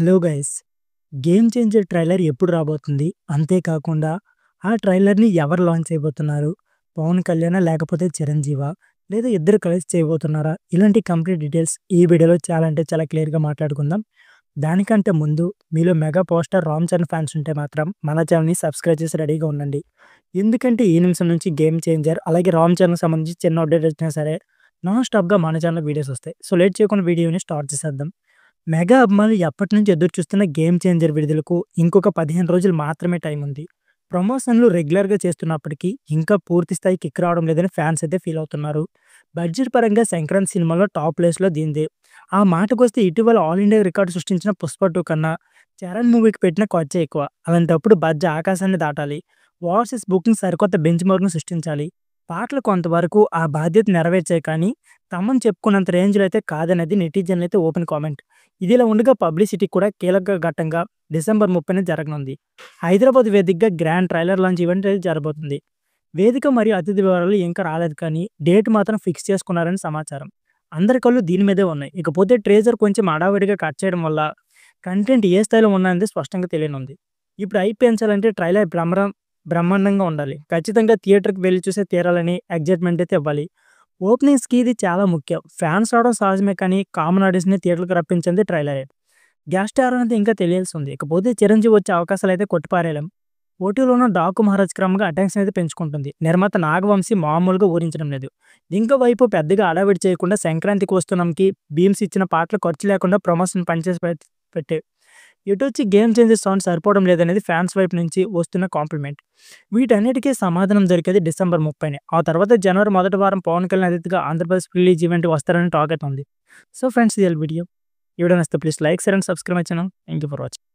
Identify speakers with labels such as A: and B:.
A: Hello guys! 'Game changer' trailer ఎప్పుడు రాబోతుంది? అంతేకాకుండా ఆ ట్రైలర్‌ని ఎవరు లాంచ్ చేయబోతున్నారు? పవన్ కళ్యాణా? లేకపోతే చిరంజీవా? లేదా ఇద్దరు కలిసి చేయబోతున్నారా? ఇలాంటి కంప్లీట్ డీటెయిల్స్ ఈ వీడియోలో చాలా అంటే చాలా క్లియర్‌గా మాట్లాడుకుందాం. దానికంటే ముందు మీలో mega power star 'Ram Charan' fans ఉంటే మాత్రం మన ఛానెల్‌ని సబ్స్క్రైబ్ చేసి రెడీగా ఉండండి. ఎందుకంటే ఈ నిమిషం నుంచి 'గేమ్ చేంజర్' అలాగే 'రామ్ చరణ్‌కి' సంబంధించి చిన్న అప్డేట్ వచ్చినా సరే నాన్ స్టాప్‌గా మన ఛానెల్‌లో వీడియోస్ వస్తాయి. సో లేట్ చేయకుండా వీడియోని స్టార్ట్ చేసేద్దాం. మెగా అభిమానులు ఎప్పటినుంచో ఎదురు చూస్తున్న 'గేమ్ చేంజర్' విడుదలకు ఇంకొక 15 రోజులు మాత్రమే టైం ఉంది. ప్రమోషన్‌లు రెగ్యులర్‌గా చేస్తున్నప్పటికీ ఇంకా పూర్తి స్థాయి కిక్ రావడం లేదని ఫ్యాన్స్ అయితే ఫీల్ అవుతున్నారు. బడ్జెట్ పరంగా 'సంక్రాంతి' సినిమాలో టాప్ ప్లేస్‌లో దీనిదే. ఆ మాటకొస్తే ఇటీవల ఆల్ ఇండియా రికార్డ్ సృష్టించిన 'పుష్ప 2' కన్నా 'చరణ్' మూవీకి పెట్టిన ఖర్చే ఎక్కువ. అలాంటప్పుడు బడ్జెట్ ఆకాశాన్ని దాటాలి. ఓవర్‌సీస్ బుకింగ్స్ సరికొత్త బెంచ్ మార్క్‌ను సృష్టించాలి. పాటలు కొంతవరకు ఆ బాధ్యత నెరవేర్చాయి కానీ తమన్ చెప్పుకున్నంత రేంజ్‌లో అయితే కాదనేది నెటిజన్‌లైతే ఓపెన్ కామెంట్. ఇదిలా ఉండగా పబ్లిసిటీ కూడా కీలక ఘట్టంగా డిసెంబర్ 30న జరగనుంది. హైదరాబాద్ వేదికగా గ్రాండ్ ట్రైలర్ లాంచ్ ఈవెంట్ అయితే జరగబోతుంది. వేదిక మరియు అతిథి వివరాలు ఇంకా రాలేదు కానీ డేట్ మాత్రం ఫిక్స్ చేసుకున్నారని సమాచారం. అందరి కళ్ళు దీని మీదే ఉన్నాయి. ఇకపోతే ట్రేజర్ కొంచెం హడావిడిగా కట్ చేయడం వల్ల కంటెంట్ ఏ స్థాయిలో ఉన్నది స్పష్టంగా తెలియనుంది. ఇప్పుడు హైప్ పెంచాలంటే ట్రైలర్ బ్రహ్మాండంగా ఉండాలి. ఖచ్చితంగా థియేటర్‌కి వెళ్లి చూసే తీరాలని ఎగ్జైట్‌మెంట్ అయితే ఇవ్వాలి. ఓపెనింగ్స్‌కి ఇది చాలా ముఖ్యం. ఫ్యాన్స్ రావడం సహజమే కానీ కామన్ ఆడియన్స్‌ని థియేటర్‌కి రప్పించింది ట్రైలరే. గెస్ట్ ఎవరనేది ఇంకా తెలియాల్సి ఉంది. ఇకపోతే చిరంజీవి వచ్చే అవకాశాలైతే కొట్టిపారేయలేం. ఓటీలోనూ 'డాకు మహారాజ్' క్రమంగా అటెన్షన్ అయితే పెంచుకుంటుంది. నిర్మాత నాగవంశీ మామూలుగా ఊరించడం లేదు. ఇంకో వైపు పెద్దగా హడావిడి చేయకుండా 'సంక్రాంతికి వస్తున్నాం'కి భీమ్స్ ఇచ్చిన పాటలు ఖర్చు లేకుండా ప్రమోషన్ పనిచేసి పెట్టే ఇటొచ్చి 'గేమ్ చేంజర్' సౌండ్ సరిపోవడం లేదనేది ఫ్యాన్స్ వైపు నుంచి వస్తున్న కాంప్లిమెంట్. వీటన్నిటికీ సమాధానం దొరికేది డిసెంబర్ 30నే. ఆ తర్వాత జనవరి మొదటి వారం పవన్ కళ్యాణ్ అతిథిగా ఆంధ్రప్రదేశ్ రిలీజ్ ఈవెంట్ వస్తారని టాక్ అయితే ఉంది. సో ఫ్రెండ్స్, ఇది వీడియో. ఈ వీడియో నచ్చితే please like, share and subscribe my channel. Thank you for watching.